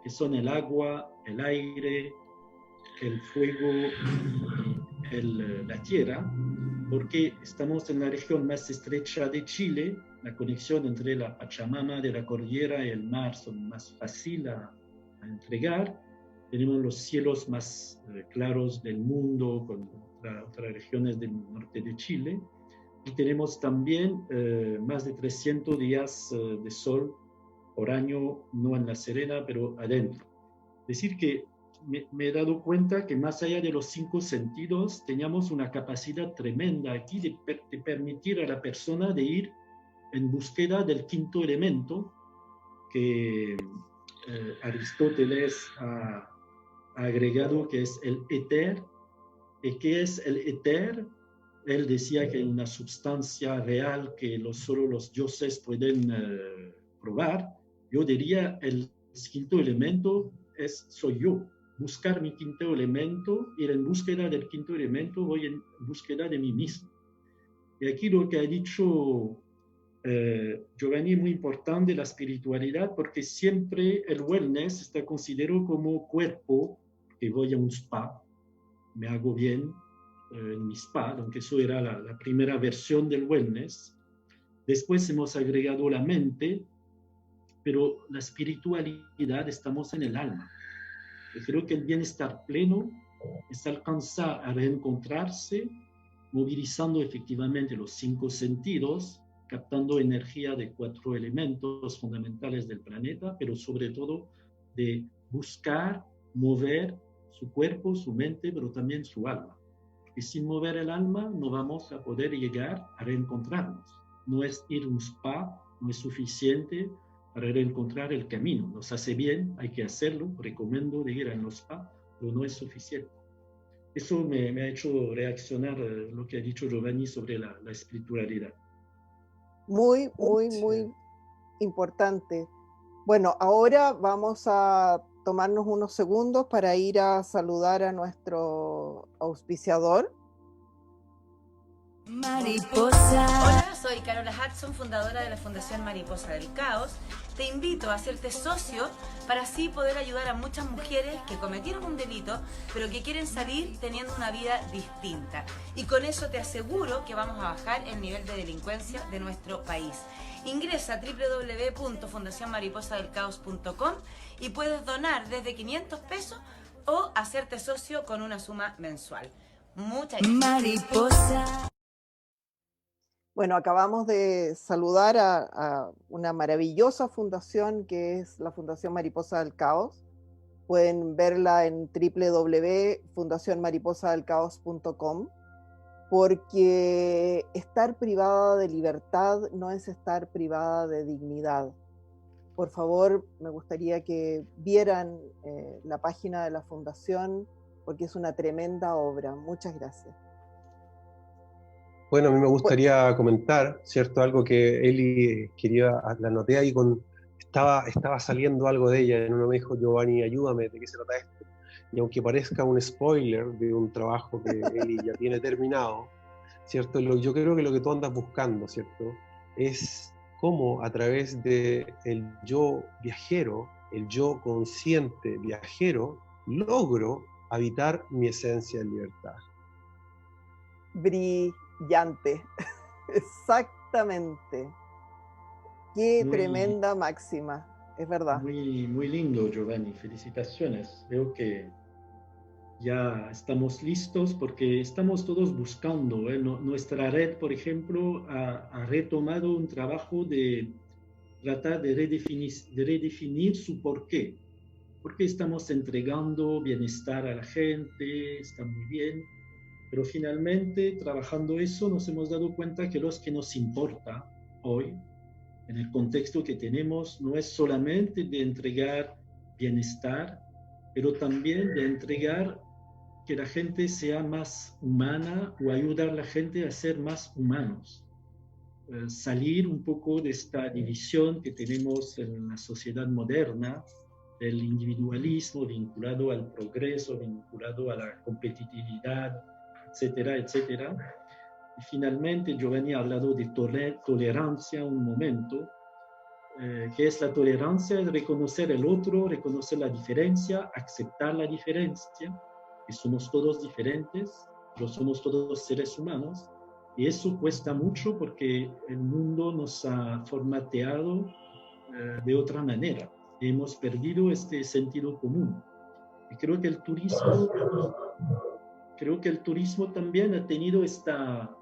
que son el agua, el aire, el fuego y la tierra, porque estamos en la región más estrecha de Chile. La conexión entre la Pachamama de la cordillera y el mar son más fácil a entregar. Tenemos los cielos más claros del mundo con otras regiones del norte de Chile. Y tenemos también más de 300 días de sol por año, no en La Serena, pero adentro. Es decir, que me he dado cuenta que más allá de los 5 sentidos, teníamos una capacidad tremenda aquí de permitir a la persona de ir en búsqueda del 5º elemento que Aristóteles ha agregado, que es el éter. ¿Y qué es el éter? Él decía que es una sustancia real que solo los dioses pueden probar. Yo diría el 5º elemento soy yo. Buscar mi 5º elemento, ir en búsqueda del 5º elemento, voy en búsqueda de mí mismo. Y aquí lo que ha dicho Giovanni es muy importante, la espiritualidad, porque siempre el wellness está considerado como cuerpo, que voy a un spa, me hago bien en mi spa, aunque eso era la primera versión del wellness. Después hemos agregado la mente, pero la espiritualidad estamos en el alma. Yo creo que el bienestar pleno es alcanzar a reencontrarse, movilizando efectivamente los 5 sentidos, captando energía de 4 elementos fundamentales del planeta, pero sobre todo de buscar, mover su cuerpo, su mente, pero también su alma. Y sin mover el alma no vamos a poder llegar a reencontrarnos. No es ir a un spa, no es suficiente para reencontrar el camino. Nos hace bien, hay que hacerlo, recomiendo de ir a un spa, pero no es suficiente. Eso me ha hecho reaccionar lo que ha dicho Giovanni sobre la espiritualidad.
Muy, muy, muy importante. Bueno, ahora vamos a tomarnos unos segundos para ir a saludar a nuestro auspiciador.
Mariposa. Hola, soy Carola Hudson, fundadora de la Fundación Mariposa del Caos. Te invito a hacerte socio para así poder ayudar a muchas mujeres que cometieron un delito, pero que quieren salir teniendo una vida distinta. Y con eso te aseguro que vamos a bajar el nivel de delincuencia de nuestro país. Ingresa a www.fundacionmariposadelcaos.com y puedes donar desde 500 pesos o hacerte socio con una suma mensual. Muchas gracias. Mariposa.
Bueno, acabamos de saludar a una maravillosa fundación que es la Fundación Mariposa del Caos. Pueden verla en www.fundacionmariposadelcaos.com, porque estar privada de libertad no es estar privada de dignidad. Por favor, me gustaría que vieran la página de la fundación, porque es una tremenda obra. Muchas gracias.
Bueno, a mí me gustaría comentar, ¿cierto? Algo que Eli quería, la anoté ahí estaba saliendo algo de ella, y uno me dijo, Giovanni, ayúdame, ¿de qué se trata esto? Y aunque parezca un spoiler de un trabajo que Eli ya tiene terminado, ¿cierto? Yo creo que lo que tú andas buscando, ¿cierto? Es cómo a través del yo viajero, el yo consciente viajero, logro habitar mi esencia de libertad.
Brillante, exactamente. Qué tremenda máxima, es verdad.
Muy, muy lindo, Giovanni, felicitaciones. Veo que ya estamos listos porque estamos todos buscando. Nuestra red, por ejemplo, ha retomado un trabajo de tratar de redefinir su porqué. ¿Por qué estamos entregando bienestar a la gente? Está muy bien. Pero finalmente, trabajando eso, nos hemos dado cuenta que lo que nos importa hoy, en el contexto que tenemos, no es solamente de entregar bienestar, pero también de entregar que la gente sea más humana o ayudar a la gente a ser más humanos. Salir un poco de esta división que tenemos en la sociedad moderna, del individualismo vinculado al progreso, vinculado a la competitividad, etcétera, etcétera. Y finalmente, Giovanni ha hablado de tolerancia un momento, que es la tolerancia, es reconocer el otro, reconocer la diferencia, aceptar la diferencia, que somos todos diferentes, pero somos todos seres humanos. Y eso cuesta mucho porque el mundo nos ha formateado de otra manera. Hemos perdido este sentido común. Y creo que el turismo también ha tenido esta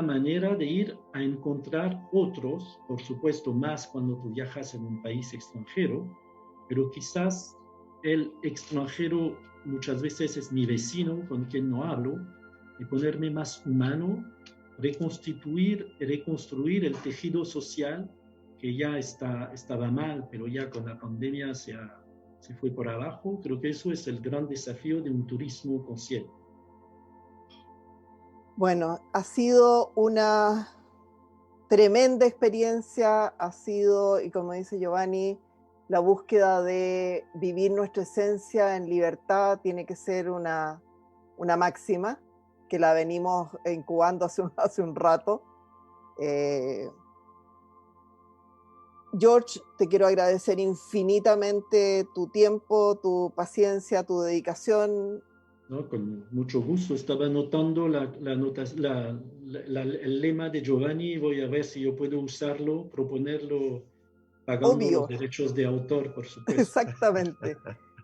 manera de ir a encontrar otros, por supuesto más cuando tú viajas en un país extranjero, pero quizás el extranjero muchas veces es mi vecino con quien no hablo, y ponerme más humano, reconstruir el tejido social que ya estaba mal, pero ya con la pandemia se fue por abajo. Creo que eso es el gran desafío de un turismo consciente.
Bueno, ha sido una tremenda experiencia, ha sido, y como dice Giovanni, la búsqueda de vivir nuestra esencia en libertad tiene que ser una máxima que la venimos incubando hace un rato. George, te quiero agradecer infinitamente tu tiempo, tu paciencia, tu dedicación.
¿No? Con mucho gusto. Estaba anotando el lema de Giovanni. Voy a ver si yo puedo usarlo, proponerlo, pagando
Obvio.
los derechos de autor, por supuesto.
Exactamente.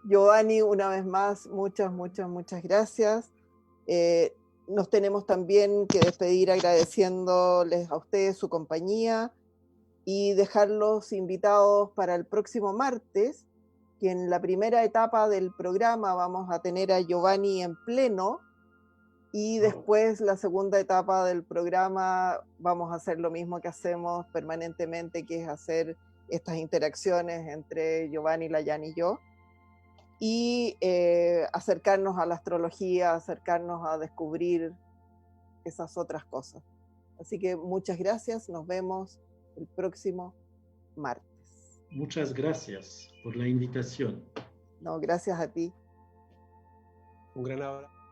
Giovanni, una vez más, muchas gracias. Nos tenemos también que despedir agradeciéndoles a ustedes su compañía y dejarlos invitados para el próximo martes, que en la primera etapa del programa vamos a tener a Giovanni en pleno, y después la segunda etapa del programa vamos a hacer lo mismo que hacemos permanentemente, que es hacer estas interacciones entre Giovanni, Layani y yo, y acercarnos a la astrología, acercarnos a descubrir esas otras cosas. Así que muchas gracias, nos vemos el próximo martes.
Muchas gracias por la invitación.
No, gracias a ti.
Un gran abrazo.